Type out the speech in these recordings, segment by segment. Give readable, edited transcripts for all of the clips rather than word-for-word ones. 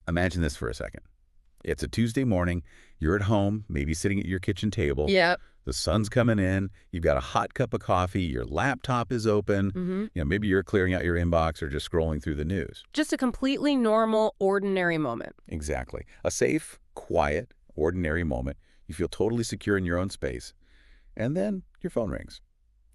Imagine this for a second. It's a Tuesday morning. You're at home, maybe sitting at your kitchen table. Yep. The sun's coming in. You've got a hot cup of coffee. Your laptop is open. Maybe you're clearing out your inbox or just scrolling through the news. Just a completely normal, ordinary moment. Exactly. A safe, quiet, ordinary moment. You feel totally secure in your own space. And then your phone rings.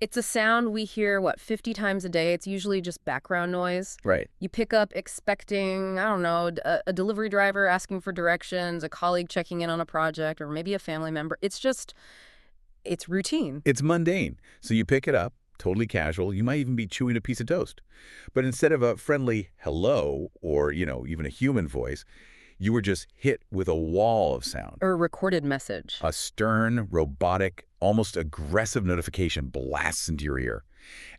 It's a sound we hear, 50 times a day. It's usually just background noise. Right. You pick up expecting, I don't know, a delivery driver asking for directions, a colleague checking in on a project, or maybe a family member. It's routine. It's mundane. So you pick it up, totally casual. You might even be chewing a piece of toast. But instead of a friendly hello or, even a human voice, you were just hit with a wall of sound. Or a recorded message. A stern, robotic, almost aggressive notification blasts into your ear.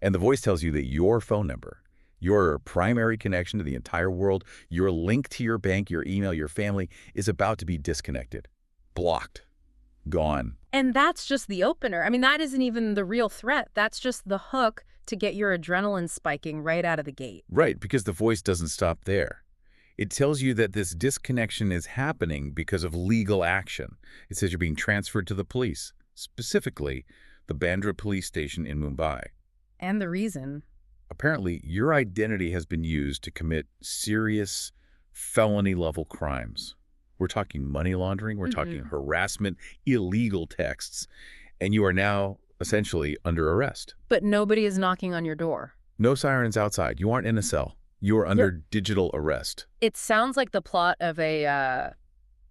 And the voice tells you that your phone number, your primary connection to the entire world, your link to your bank, your email, your family, is about to be disconnected, blocked, gone. And that's just the opener. I mean, that isn't even the real threat. That's just the hook to get your adrenaline spiking right out of the gate. Right, because the voice doesn't stop there. It tells you that this disconnection is happening because of legal action. It says you're being transferred to the police, specifically the Bandra police station in Mumbai. And the reason? Apparently, your identity has been used to commit serious felony-level crimes. We're talking money laundering, we're talking harassment, illegal texts, and you are now essentially under arrest. But nobody is knocking on your door. No sirens outside. You aren't in a cell. You are under digital arrest. It sounds like the plot of a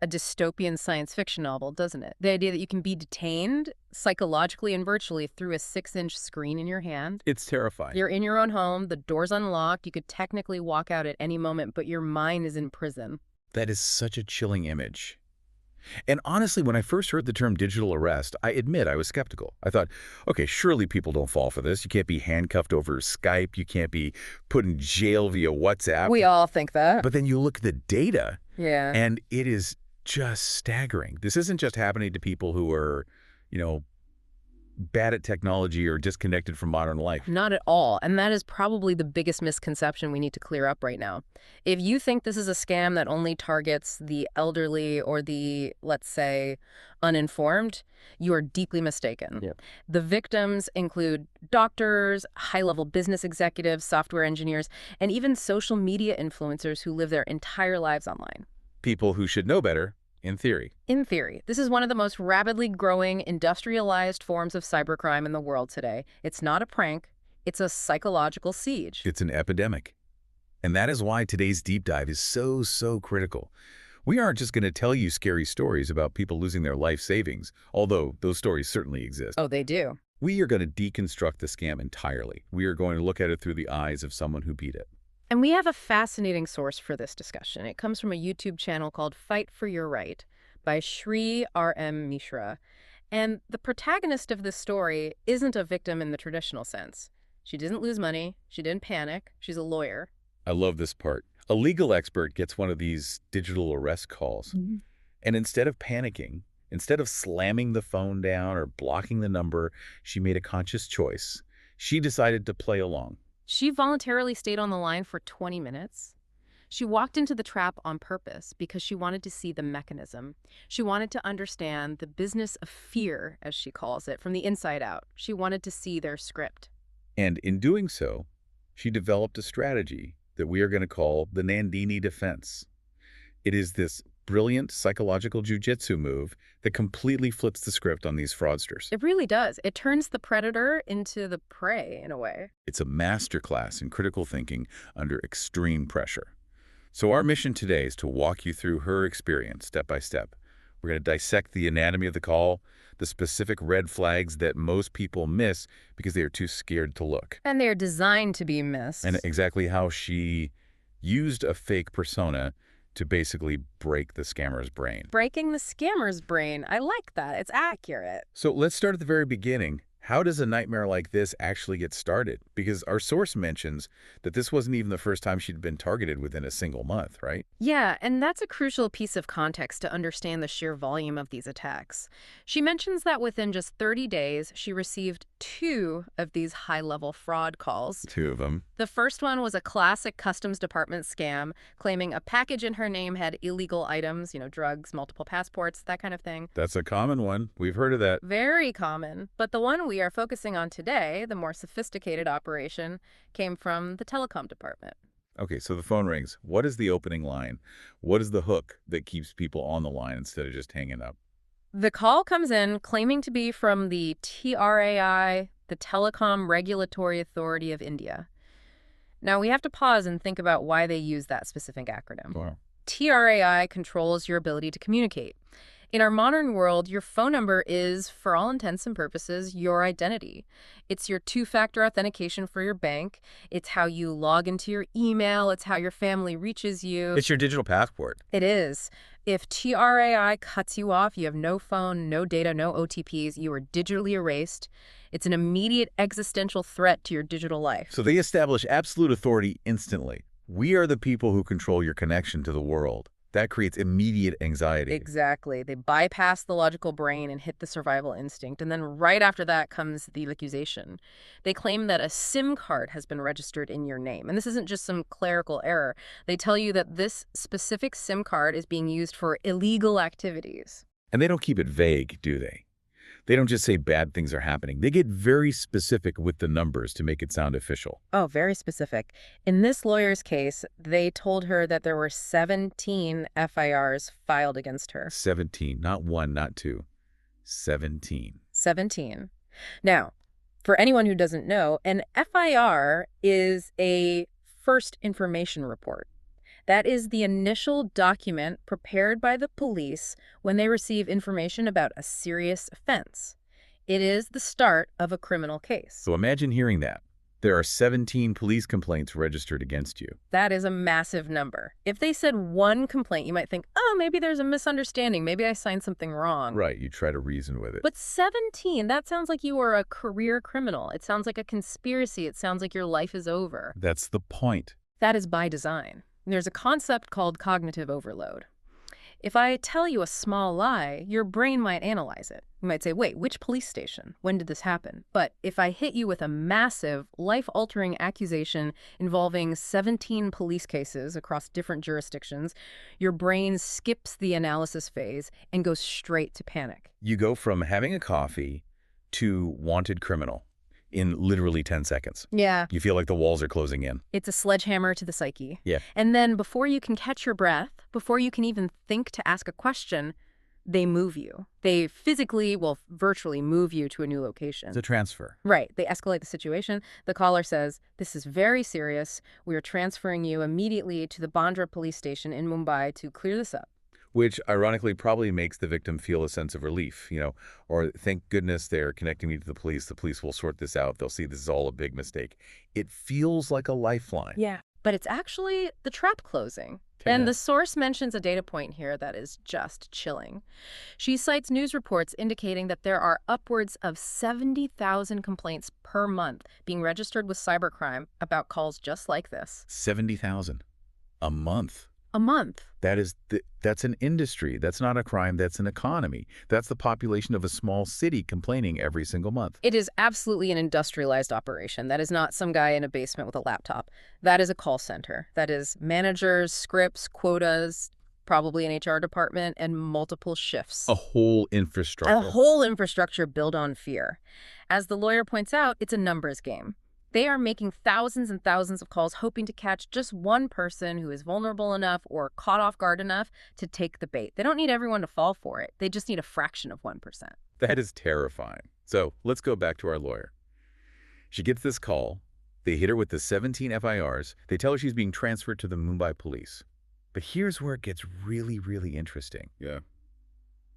dystopian science fiction novel, doesn't it? The idea that you can be detained psychologically and virtually through a 6-inch screen in your hand. It's terrifying. You're in your own home, the door's unlocked, you could technically walk out at any moment, but your mind is in prison. That is such a chilling image. And honestly, when I first heard the term digital arrest, I admit I was skeptical. I thought, okay, surely people don't fall for this. You can't be handcuffed over Skype. You can't be put in jail via WhatsApp. We all think that. But then you look at the data, Yeah. and it is just staggering. This isn't just happening to people who are, bad at technology or disconnected from modern life. Not at all. And that is probably the biggest misconception we need to clear up right now. If you think this is a scam that only targets the elderly or the, let's say, uninformed, you are deeply mistaken. Yep. The victims include doctors, high-level business executives, software engineers, and even social media influencers who live their entire lives online. People who should know better, in theory. In theory, this is one of the most rapidly growing industrialized forms of cybercrime in the world today. It's not a prank. It's a psychological siege. It's an epidemic. And that is why today's deep dive is so critical. We aren't just going to tell you scary stories about people losing their life savings, although those stories certainly exist. Oh, they do. We are going to deconstruct the scam entirely. We are going to look at it through the eyes of someone who beat it. And we have a fascinating source for this discussion. It comes from a YouTube channel called Fight for Your Right by Shri R.M. Mishra. And the protagonist of this story isn't a victim in the traditional sense. She didn't lose money. She didn't panic. She's a lawyer. I love this part. A legal expert gets one of these digital arrest calls. And instead of panicking, instead of slamming the phone down or blocking the number, she made a conscious choice. She decided to play along. She voluntarily stayed on the line for 20 minutes. She walked into the trap on purpose because she wanted to see the mechanism. She wanted to understand the business of fear, as she calls it, from the inside out. She wanted to see their script. And in doing so, she developed a strategy that we are going to call the Nandini defense. It is this brilliant psychological jujitsu move that completely flips the script on these fraudsters. It really does. It turns the predator into the prey, in a way. It's a masterclass in critical thinking under extreme pressure. So our mission today is to walk you through her experience step by step. We're going to dissect the anatomy of the call, the specific red flags that most people miss because they are too scared to look. And they're designed to be missed. And exactly how she used a fake persona to basically break the scammer's brain. Breaking the scammer's brain. I like that. It's accurate. So let's start at the very beginning. How does a nightmare like this actually get started? Because our source mentions that this wasn't even the first time she'd been targeted within a single month, right? Yeah, and that's a crucial piece of context to understand the sheer volume of these attacks. She mentions that within just 30 days, she received two of these high-level fraud calls. Two of them. The first one was a classic Customs Department scam, claiming a package in her name had illegal items, drugs, multiple passports, that kind of thing. That's a common one. We've heard of that. Very common. But the one we are focusing on today, the more sophisticated operation, came from the telecom department. Okay, so the phone rings. What is the opening line? What is the hook that keeps people on the line instead of just hanging up? The call comes in claiming to be from the TRAI, the Telecom Regulatory Authority of India. Now, we have to pause and think about why they use that specific acronym. Wow. TRAI controls your ability to communicate. In our modern world, your phone number is, for all intents and purposes, your identity. It's your two-factor authentication for your bank. It's how you log into your email. It's how your family reaches you. It's your digital passport. It is. If TRAI cuts you off, you have no phone, no data, no OTPs, you are digitally erased. It's an immediate existential threat to your digital life. So they establish absolute authority instantly. We are the people who control your connection to the world. That creates immediate anxiety. Exactly. They bypass the logical brain and hit the survival instinct. And then right after that comes the accusation. They claim that a SIM card has been registered in your name. And this isn't just some clerical error. They tell you that this specific SIM card is being used for illegal activities. And they don't keep it vague, do they? They don't just say bad things are happening. They get very specific with the numbers to make it sound official. Oh, very specific. In this lawyer's case, they told her that there were 17 FIRs filed against her. 17, not one, not two. 17. 17. Now, for anyone who doesn't know, an FIR is a first information report. That is the initial document prepared by the police when they receive information about a serious offense. It is the start of a criminal case. So imagine hearing that. There are 17 police complaints registered against you. That is a massive number. If they said one complaint, you might think, oh, maybe there's a misunderstanding. Maybe I signed something wrong. Right, you try to reason with it. But 17, that sounds like you are a career criminal. It sounds like a conspiracy. It sounds like your life is over. That's the point. That is by design. There's a concept called cognitive overload. If I tell you a small lie, your brain might analyze it. You might say, wait, which police station? When did this happen? But if I hit you with a massive, life-altering accusation involving 17 police cases across different jurisdictions, your brain skips the analysis phase and goes straight to panic. You go from having a coffee to wanted criminal in literally 10 seconds. Yeah. You feel like the walls are closing in. It's a sledgehammer to the psyche. Yeah. And then before you can catch your breath, before you can even think to ask a question, they move you. They physically, well, virtually move you to a new location. It's a transfer. Right. They escalate the situation. The caller says, this is very serious. We are transferring you immediately to the Bandra police station in Mumbai to clear this up. Which ironically probably makes the victim feel a sense of relief, or thank goodness they're connecting me to the police. The police will sort this out. They'll see this is all a big mistake. It feels like a lifeline. Yeah. But it's actually the trap closing. And the source mentions a data point here that is just chilling. She cites news reports indicating that there are upwards of 70,000 complaints per month being registered with cybercrime about calls just like this. 70,000 a month. A month. That's an industry. That's not a crime. That's an economy. That's the population of a small city complaining every single month. It is absolutely an industrialized operation. That is not some guy in a basement with a laptop. That is a call center. That is managers, scripts, quotas, probably an HR department, and multiple shifts. A whole infrastructure. A whole infrastructure built on fear. As the lawyer points out, it's a numbers game. They are making thousands and thousands of calls hoping to catch just one person who is vulnerable enough or caught off guard enough to take the bait. They don't need everyone to fall for it. They just need a fraction of 1%. That is terrifying. So let's go back to our lawyer. She gets this call. They hit her with the 17 FIRs. They tell her she's being transferred to the Mumbai police. But here's where it gets really, really interesting. Yeah.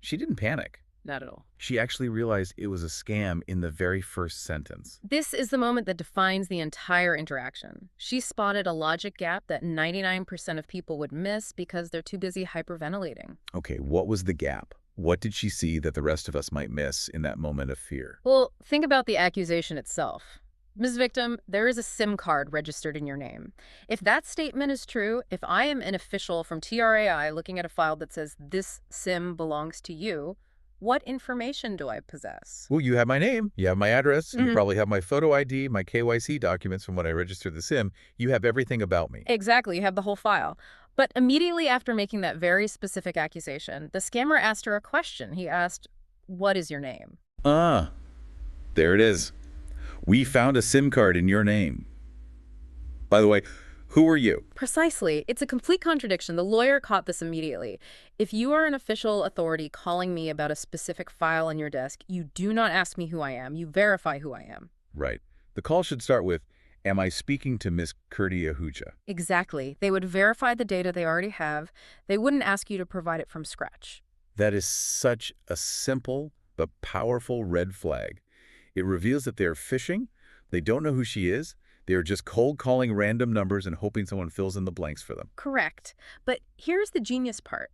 She didn't panic. Not at all. She actually realized it was a scam in the very first sentence. This is the moment that defines the entire interaction. She spotted a logic gap that 99% of people would miss because they're too busy hyperventilating. Okay, what was the gap? What did she see that the rest of us might miss in that moment of fear? Well, think about the accusation itself. Ms. Victim, there is a SIM card registered in your name. If that statement is true, if I am an official from TRAI looking at a file that says this SIM belongs to you, What information do I possess? Well, you have my name, you have my address, you Mhm. probably have my photo ID, my KYC documents from when I registered the SIM. You have everything about me. Exactly, you have the whole file. But immediately after making that very specific accusation, the scammer asked her a question. He asked, "What is your name?" Ah, there it is. We found a SIM card in your name. By the way, who are you? Precisely. It's a complete contradiction. The lawyer caught this immediately. If you are an official authority calling me about a specific file on your desk, you do not ask me who I am. You verify who I am. Right. The call should start with, am I speaking to Miss Kurdia Huja? Exactly. They would verify the data they already have. They wouldn't ask you to provide it from scratch. That is such a simple but powerful red flag. It reveals that they're phishing, they don't know who she is, they are just cold calling random numbers and hoping someone fills in the blanks for them. Correct. But here's the genius part.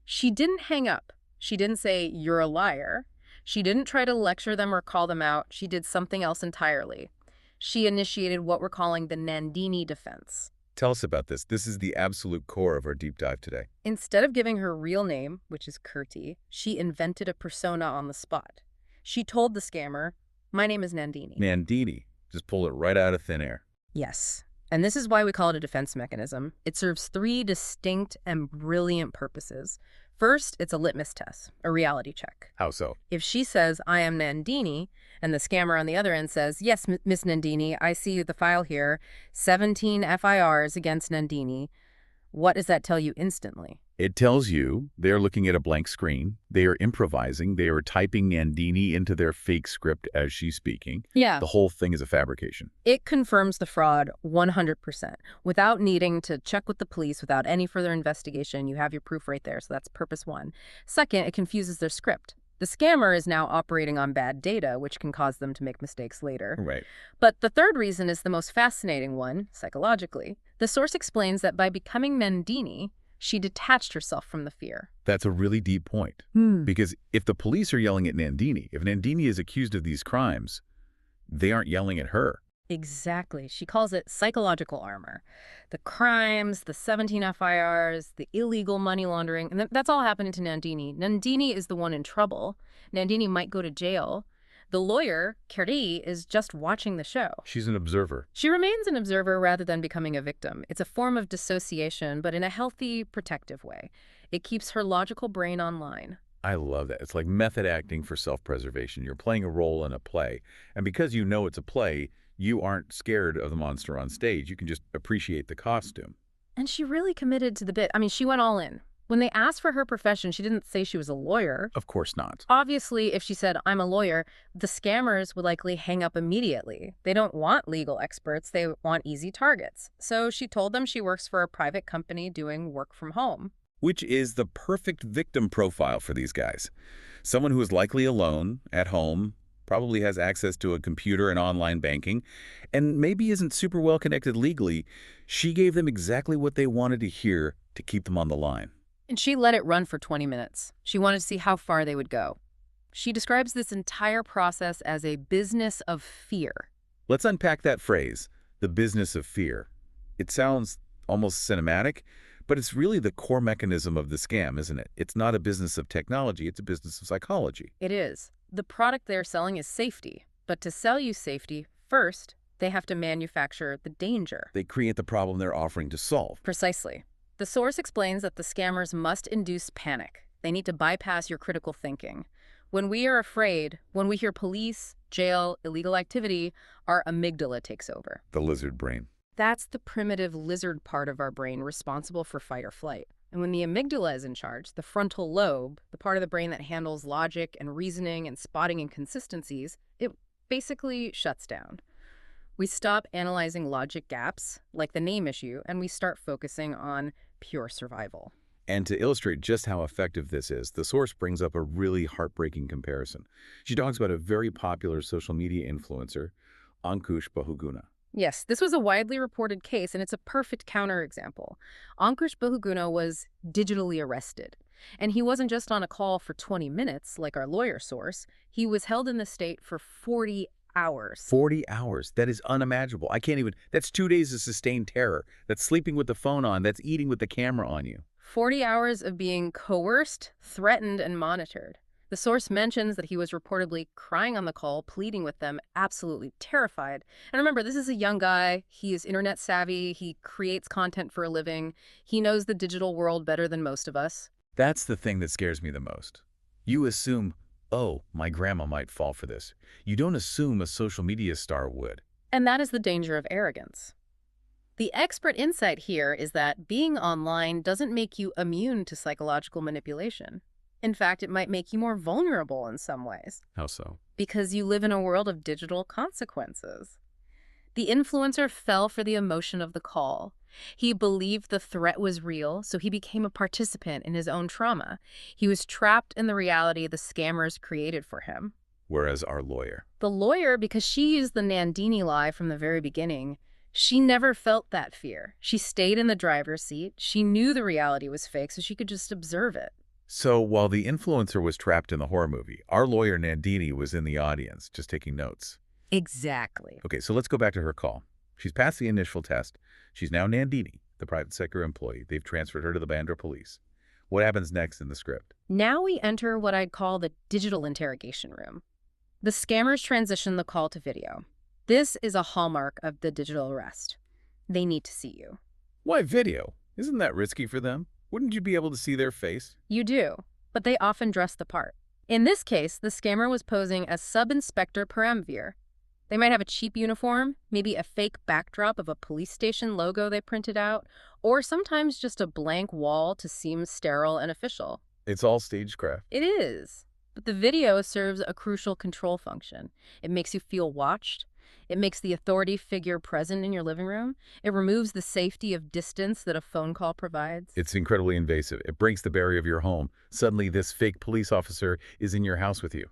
She didn't hang up. She didn't say, "You're a liar." She didn't try to lecture them or call them out. She did something else entirely. She initiated what we're calling the Nandini defense. Tell us about this. This is the absolute core of our deep dive today. Instead of giving her real name, which is Kirti, she invented a persona on the spot. She told the scammer, "My name is Nandini." Nandini, just pull it right out of thin air. Yes. And this is why we call it a defense mechanism. It serves three distinct and brilliant purposes. First, it's a litmus test, a reality check. How so? If she says, "I am Nandini," and the scammer on the other end says, "Yes, Miss Nandini, I see the file here, 17 FIRs against Nandini," what does that tell you instantly? It tells you they're looking at a blank screen, they are improvising, they are typing Nandini into their fake script as she's speaking. Yeah. The whole thing is a fabrication. It confirms the fraud 100%. Without needing to check with the police, without any further investigation, you have your proof right there, so that's purpose one. Second, it confuses their script. The scammer is now operating on bad data, which can cause them to make mistakes later. Right. But the third reason is the most fascinating one, psychologically. The source explains that by becoming Nandini, she detached herself from the fear. That's a really deep point. Because if the police are yelling at Nandini, if Nandini is accused of these crimes, they aren't yelling at her. Exactly. She calls it psychological armor. The crimes, the 17 FIRs, the illegal money laundering, and that's all happening to Nandini. Nandini is the one in trouble. Nandini might go to jail. The lawyer, Kari, is just watching the show. She's an observer. She remains an observer rather than becoming a victim. It's a form of dissociation, but in a healthy, protective way. It keeps her logical brain online. I love that. It's like method acting for self-preservation. You're playing a role in a play. And because you know it's a play, you aren't scared of the monster on stage. You can just appreciate the costume. And she really committed to the bit. I mean, she went all in. When they asked for her profession, she didn't say she was a lawyer. Of course not. Obviously, if she said, "I'm a lawyer," the scammers would likely hang up immediately. They don't want legal experts. They want easy targets. So she told them she works for a private company doing work from home. Which is the perfect victim profile for these guys. Someone who is likely alone, at home, probably has access to a computer and online banking, and maybe isn't super well connected legally. She gave them exactly what they wanted to hear to keep them on the line. And she let it run for 20 minutes. She wanted to see how far they would go. She describes this entire process as a business of fear. Let's unpack that phrase, the business of fear. It sounds almost cinematic, but it's really the core mechanism of the scam, isn't it? It's not a business of technology, it's a business of psychology. It is. The product they're selling is safety. But to sell you safety, first, they have to manufacture the danger. They create the problem they're offering to solve. Precisely. The source explains that the scammers must induce panic. They need to bypass your critical thinking. When we are afraid, when we hear police, jail, illegal activity, our amygdala takes over. The lizard brain. That's the primitive lizard part of our brain responsible for fight or flight. And when the amygdala is in charge, the frontal lobe, the part of the brain that handles logic and reasoning and spotting inconsistencies, it basically shuts down. We stop analyzing logic gaps, like the name issue, and we start focusing on pure survival. And to illustrate just how effective this is, the source brings up a really heartbreaking comparison. She talks about a very popular social media influencer, Ankush Bahuguna. Yes, this was a widely reported case, and it's a perfect counterexample. Ankush Bahuguna was digitally arrested. And he wasn't just on a call for 20 minutes, like our lawyer source. He was held in the state for 40 hours. 40 hours. That is unimaginable. I can't even. That's 2 days of sustained terror. That's sleeping with the phone on. That's eating with the camera on you. 40 hours of being coerced, threatened, and monitored. The source mentions that he was reportedly crying on the call, pleading with them, absolutely terrified. And remember, this is a young guy. He is internet savvy. He creates content for a living. He knows the digital world better than most of us. That's the thing that scares me the most. You assume, oh, my grandma might fall for this. You don't assume a social media star would. And that is the danger of arrogance. The expert insight here is that being online doesn't make you immune to psychological manipulation. In fact, it might make you more vulnerable in some ways, How so? because you live in a world of digital consequences. The influencer fell for the emotion of the call. He believed the threat was real, so he became a participant in his own trauma. He was trapped in the reality the scammers created for him. Whereas our lawyer. The lawyer, because she used the Nandini lie from the very beginning, she never felt that fear. She stayed in the driver's seat. She knew the reality was fake, so she could just observe it. So while the influencer was trapped in the horror movie, our lawyer Nandini was in the audience, just taking notes. Exactly. Okay, so let's go back to her call. She's passed the initial test. She's now Nandini, the private sector employee. They've transferred her to the Bandra police. What happens next in the script? Now we enter what I'd call the digital interrogation room. The scammers transition the call to video. This is a hallmark of the digital arrest. They need to see you. Why video? Isn't that risky for them? Wouldn't you be able to see their face? You do, but they often dress the part. In this case, the scammer was posing as Sub-Inspector Paramveer. They might have a cheap uniform, maybe a fake backdrop of a police station logo they printed out, or sometimes just a blank wall to seem sterile and official. It's all stagecraft. It is. But the video serves a crucial control function. It makes you feel watched. It makes the authority figure present in your living room. It removes the safety of distance that a phone call provides. It's incredibly invasive. It breaks the barrier of your home. Suddenly, this fake police officer is in your house with you.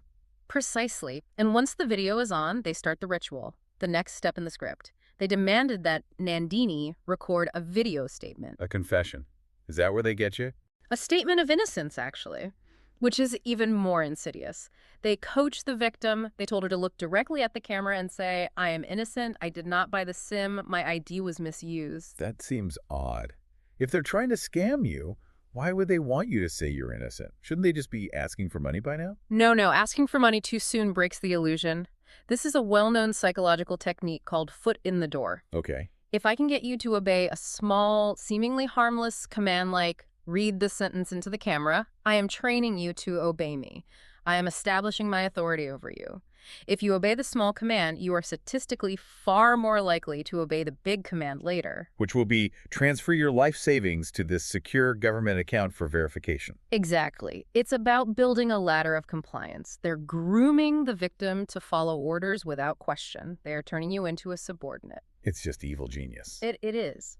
Precisely. And once the video is on, they start the ritual, the next step in the script. They demanded that Nandini record a video statement. A confession. Is that where they get you? A statement of innocence, actually, which is even more insidious. They coached the victim. They told her to look directly at the camera and say, I am innocent. I did not buy the SIM. My ID was misused. That seems odd. If they're trying to scam you, why would they want you to say you're innocent? Shouldn't they just be asking for money by now? No, asking for money too soon breaks the illusion. This is a well-known psychological technique called foot in the door. Okay. If I can get you to obey a small, seemingly harmless command like, read the sentence into the camera, I am training you to obey me. I am establishing my authority over you. If you obey the small command, you are statistically far more likely to obey the big command later. Which will be transfer your life savings to this secure government account for verification. Exactly. It's about building a ladder of compliance. They're grooming the victim to follow orders without question. They are turning you into a subordinate. It's just evil genius. It is.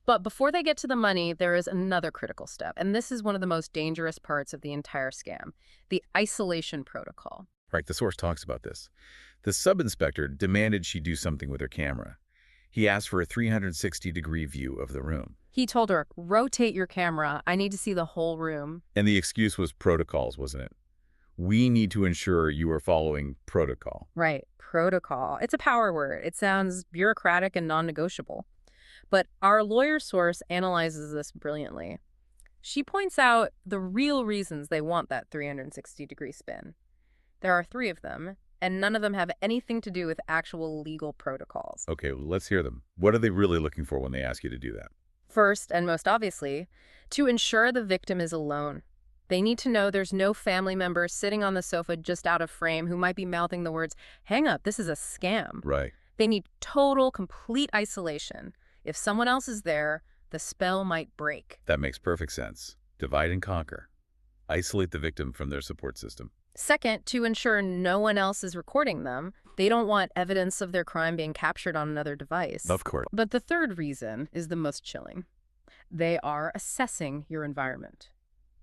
But before they get to the money, there is another critical step, and this is one of the most dangerous parts of the entire scam, the isolation protocol. Right, the source talks about this. The sub-inspector demanded she do something with her camera. He asked for a 360-degree view of the room. He told her, rotate your camera. I need to see the whole room. And the excuse was protocols, wasn't it? We need to ensure you are following protocol. Right, protocol. It's a power word. It sounds bureaucratic and non-negotiable. But our lawyer source analyzes this brilliantly. She points out the real reasons they want that 360-degree spin. There are 3 of them, and none of them have anything to do with actual legal protocols. Okay, well, let's hear them. What are they really looking for when they ask you to do that? First, and most obviously, to ensure the victim is alone. They need to know there's no family member sitting on the sofa just out of frame who might be mouthing the words, hang up, this is a scam. Right. They need total, complete isolation. If someone else is there, the spell might break. That makes perfect sense. Divide and conquer. Isolate the victim from their support system. Second, to ensure no one else is recording them. They don't want evidence of their crime being captured on another device. Of course. But the third reason is the most chilling. They are assessing your environment.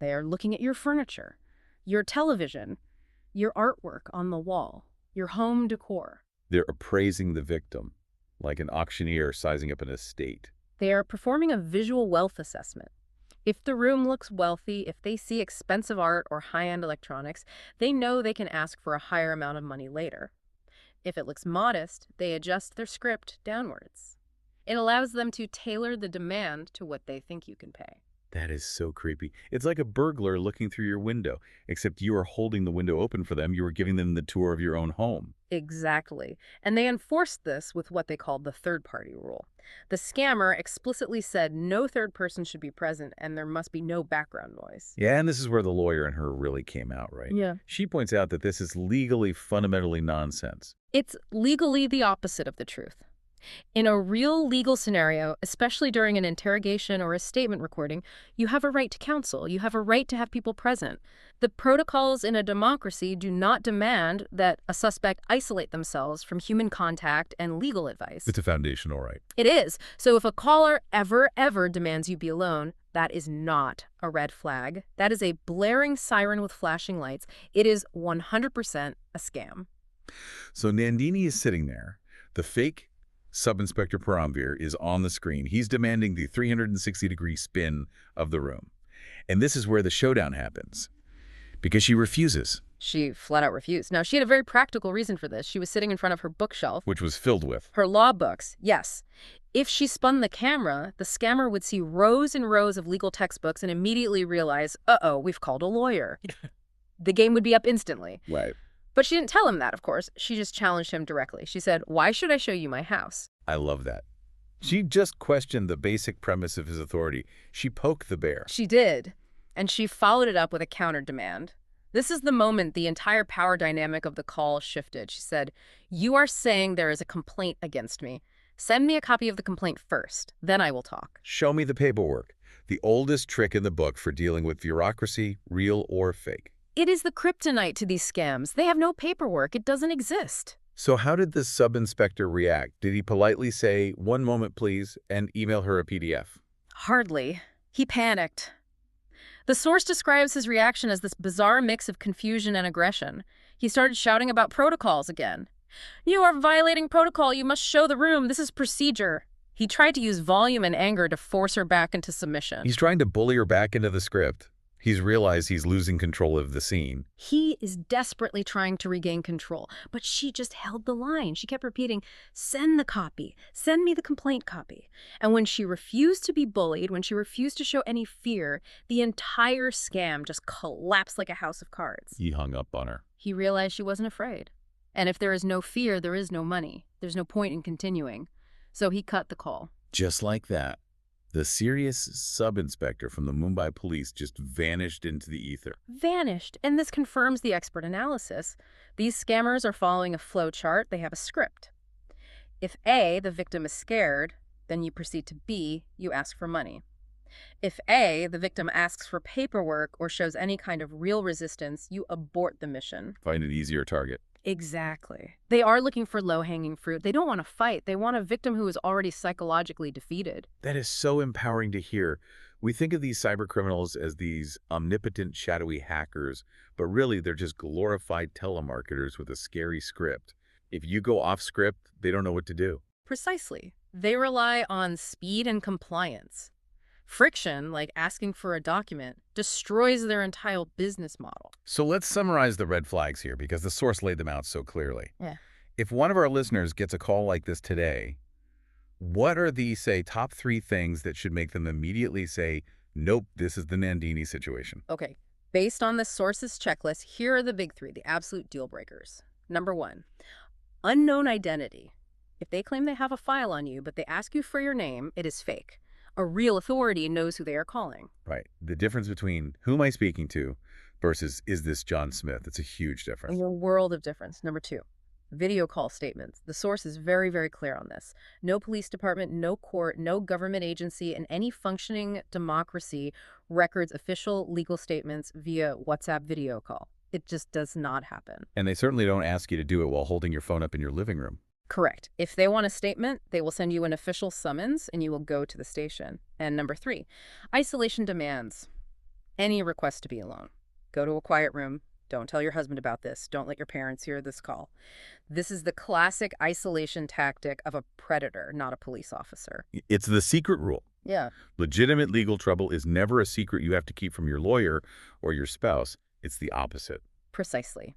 They are looking at your furniture, your television, your artwork on the wall, your home decor. They're appraising the victim, like an auctioneer sizing up an estate. They are performing a visual wealth assessment. If the room looks wealthy, if they see expensive art or high-end electronics, they know they can ask for a higher amount of money later. If it looks modest, they adjust their script downwards. It allows them to tailor the demand to what they think you can pay. That is so creepy. It's like a burglar looking through your window, except you are holding the window open for them. You are giving them the tour of your own home. Exactly. And they enforced this with what they called the third-party rule. The scammer explicitly said no third person should be present and there must be no background noise. Yeah, and this is where the lawyer in her really came out, right? Yeah. She points out that this is legally fundamentally nonsense. It's legally the opposite of the truth. In a real legal scenario, especially during an interrogation or a statement recording, you have a right to counsel. You have a right to have people present. The protocols in a democracy do not demand that a suspect isolate themselves from human contact and legal advice. It's a foundational right. It is. So if a caller ever demands you be alone, that is not a red flag. That is a blaring siren with flashing lights. It is 100% a scam. So Nandini is sitting there. The fake Sub-Inspector Paramveer is on the screen. He's demanding the 360-degree spin of the room. And this is where the showdown happens, because she refuses. She flat out refused. Now, she had a very practical reason for this. She was sitting in front of her bookshelf. Which was filled with. Her law books, yes. If she spun the camera, the scammer would see rows and rows of legal textbooks and immediately realize, uh-oh, we've called a lawyer. The game would be up instantly. Right. But she didn't tell him that, of course. She just challenged him directly. She said, "Why should I show you my house?" I love that. She just questioned the basic premise of his authority. She poked the bear. She did. And she followed it up with a counter demand. This is the moment the entire power dynamic of the call shifted. She said, "You are saying there is a complaint against me. Send me a copy of the complaint first. Then I will talk." Show me the paperwork. The oldest trick in the book for dealing with bureaucracy, real or fake. It is the kryptonite to these scams. They have no paperwork. It doesn't exist. So how did the sub-inspector react? Did he politely say, "One moment, please," and email her a PDF? Hardly. He panicked. The source describes his reaction as this bizarre mix of confusion and aggression. He started shouting about protocols again. "You are violating protocol. You must show the room. This is procedure." He tried to use volume and anger to force her back into submission. He's trying to bully her back into the script. He's realized he's losing control of the scene. He is desperately trying to regain control, but she just held the line. She kept repeating, "Send the copy. Send me the complaint copy." And when she refused to be bullied, when she refused to show any fear, the entire scam just collapsed like a house of cards. He hung up on her. He realized she wasn't afraid. And if there is no fear, there is no money. There's no point in continuing. So he cut the call. Just like that, the serious sub-inspector from the Mumbai police just vanished into the ether. Vanished. And this confirms the expert analysis. These scammers are following a flow chart. They have a script. If A, the victim is scared, then you proceed to B, you ask for money. If A, the victim asks for paperwork or shows any kind of real resistance, you abort the mission. Find an easier target. Exactly. They are looking for low-hanging fruit. They don't want to fight. They want a victim who is already psychologically defeated. That is so empowering to hear. We think of these cyber criminals as these omnipotent, shadowy hackers, but really they're just glorified telemarketers with a scary script. If you go off script, they don't know what to do. Precisely. They rely on speed and compliance. Friction, like asking for a document, destroys their entire business model. So let's summarize the red flags here because the source laid them out so clearly. Yeah. If one of our listeners gets a call like this today, what are the, say, top 3 things that should make them immediately say, "Nope, this is the Nandini situation"? Okay. Based on the source's checklist, here are the big 3, the absolute deal breakers. Number 1, unknown identity. If they claim they have a file on you, but they ask you for your name, it is fake. A real authority knows who they are calling. Right. The difference between who am I speaking to versus is this John Smith? It's a huge difference. A world of difference. Number 2, video call statements. The source is very, very clear on this. No police department, no court, no government agency in any functioning democracy records official legal statements via WhatsApp video call. It just does not happen. And they certainly don't ask you to do it while holding your phone up in your living room. Correct. If they want a statement, they will send you an official summons and you will go to the station. And number 3, isolation demands. Any request to be alone. Go to a quiet room. Don't tell your husband about this. Don't let your parents hear this call. This is the classic isolation tactic of a predator, not a police officer. It's the secret rule. Yeah. Legitimate legal trouble is never a secret you have to keep from your lawyer or your spouse. It's the opposite. Precisely.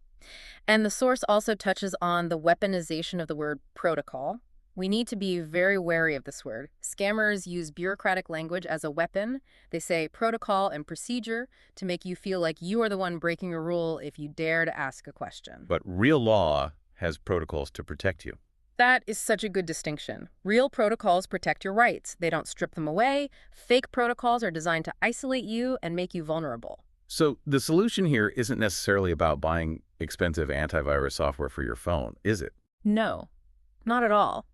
And the source also touches on the weaponization of the word protocol. We need to be very wary of this word. Scammers use bureaucratic language as a weapon. They say protocol and procedure to make you feel like you are the one breaking a rule if you dare to ask a question. But real law has protocols to protect you. That is such a good distinction. Real protocols protect your rights. They don't strip them away. Fake protocols are designed to isolate you and make you vulnerable. So the solution here isn't necessarily about buying expensive antivirus software for your phone, is it? No, not at all.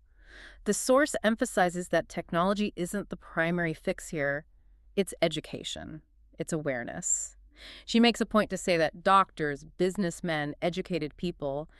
The source emphasizes that technology isn't the primary fix here. It's education. It's awareness. She makes a point to say that doctors, businessmen, educated people,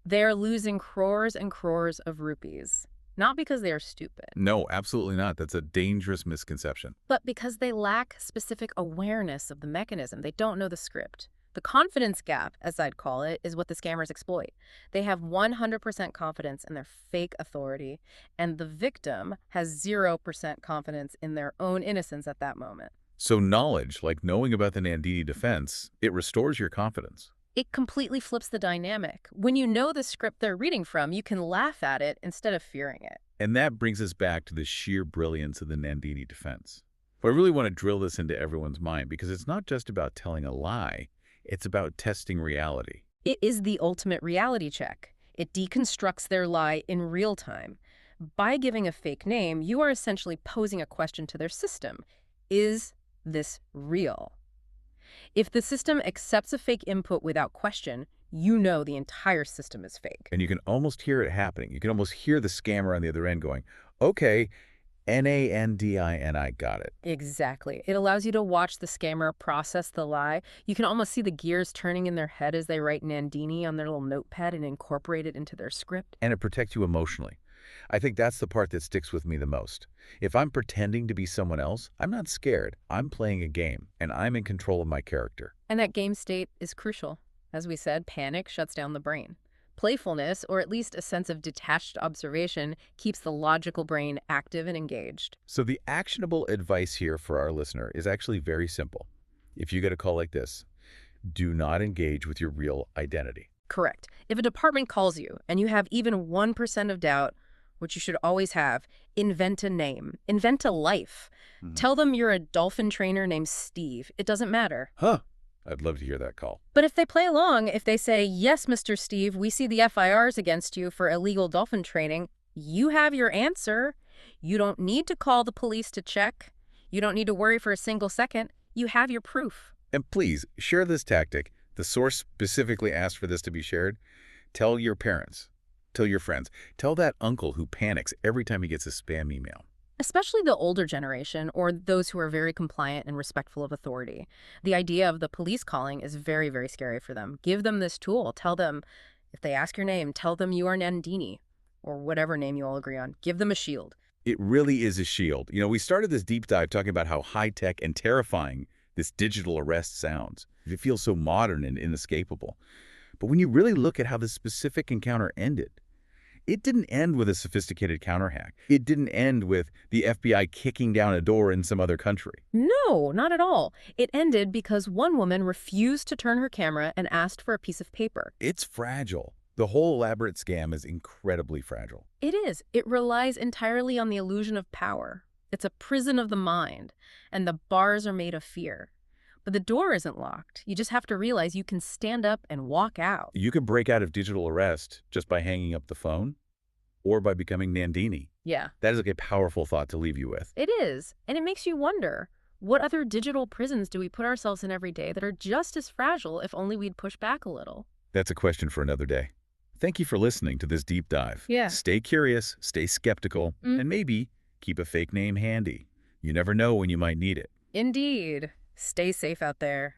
they're losing crores and crores of rupees. Not because they are stupid, No, absolutely not. That's a dangerous misconception. but because they lack specific awareness of the mechanism. They don't know the script. The confidence gap, as I'd call it, is what the scammers exploit. They have 100% confidence in their fake authority, and the victim has 0% confidence in their own innocence at that moment. So knowledge, like knowing about the Nandini defense, it restores your confidence. It completely flips the dynamic. When you know the script they're reading from, you can laugh at it instead of fearing it. And that brings us back to the sheer brilliance of the Nandini defense. But I really want to drill this into everyone's mind because it's not just about telling a lie, it's about testing reality. It is the ultimate reality check. It deconstructs their lie in real time. By giving a fake name, you are essentially posing a question to their system. Is this real? If the system accepts a fake input without question, you know the entire system is fake. And you can almost hear it happening. You can almost hear the scammer on the other end going, okay, Nandini, got it. Exactly. It allows you to watch the scammer process the lie. You can almost see the gears turning in their head as they write Nandini on their little notepad and incorporate it into their script. And it protects you emotionally. I think that's the part that sticks with me the most. If I'm pretending to be someone else, I'm not scared. I'm playing a game, and I'm in control of my character. And that game state is crucial. As we said, panic shuts down the brain. Playfulness, or at least a sense of detached observation, keeps the logical brain active and engaged. So the actionable advice here for our listener is actually very simple. If you get a call like this, do not engage with your real identity. Correct. If a department calls you and you have even 1% of doubt, which you should always have, invent a name. Invent a life. Tell them you're a dolphin trainer named Steve. It doesn't matter. Huh. I'd love to hear that call. But if they play along, if they say, yes, Mr. Steve, we see the FIRs against you for illegal dolphin training, you have your answer. You don't need to call the police to check. You don't need to worry for a single second. You have your proof. And please, share this tactic. The source specifically asked for this to be shared. Tell your parents. Tell your friends. Tell that uncle who panics every time he gets a spam email. Especially the older generation or those who are very compliant and respectful of authority. The idea of the police calling is very, very scary for them. Give them this tool. Tell them, if they ask your name, tell them you are Nandini or whatever name you all agree on. Give them a shield. It really is a shield. You know, we started this deep dive talking about how high-tech and terrifying this digital arrest sounds. It feels so modern and inescapable. But when you really look at how this specific encounter ended, it didn't end with a sophisticated counter-hack. It didn't end with the FBI kicking down a door in some other country. No, not at all. It ended because one woman refused to turn her camera and asked for a piece of paper. It's fragile. The whole elaborate scam is incredibly fragile. It is. It relies entirely on the illusion of power. It's a prison of the mind, and the bars are made of fear. But the door isn't locked. You just have to realize you can stand up and walk out. You could break out of digital arrest just by hanging up the phone or by becoming Nandini. Yeah, That is like a powerful thought to leave you with. it is. And it makes you wonder, what other digital prisons do we put ourselves in every day that are just as fragile if only we'd push back a little? That's a question for another day. Thank you for listening to this deep dive. Yeah. Stay curious, stay skeptical, and maybe keep a fake name handy. You never know when you might need it. Indeed. Stay safe out there.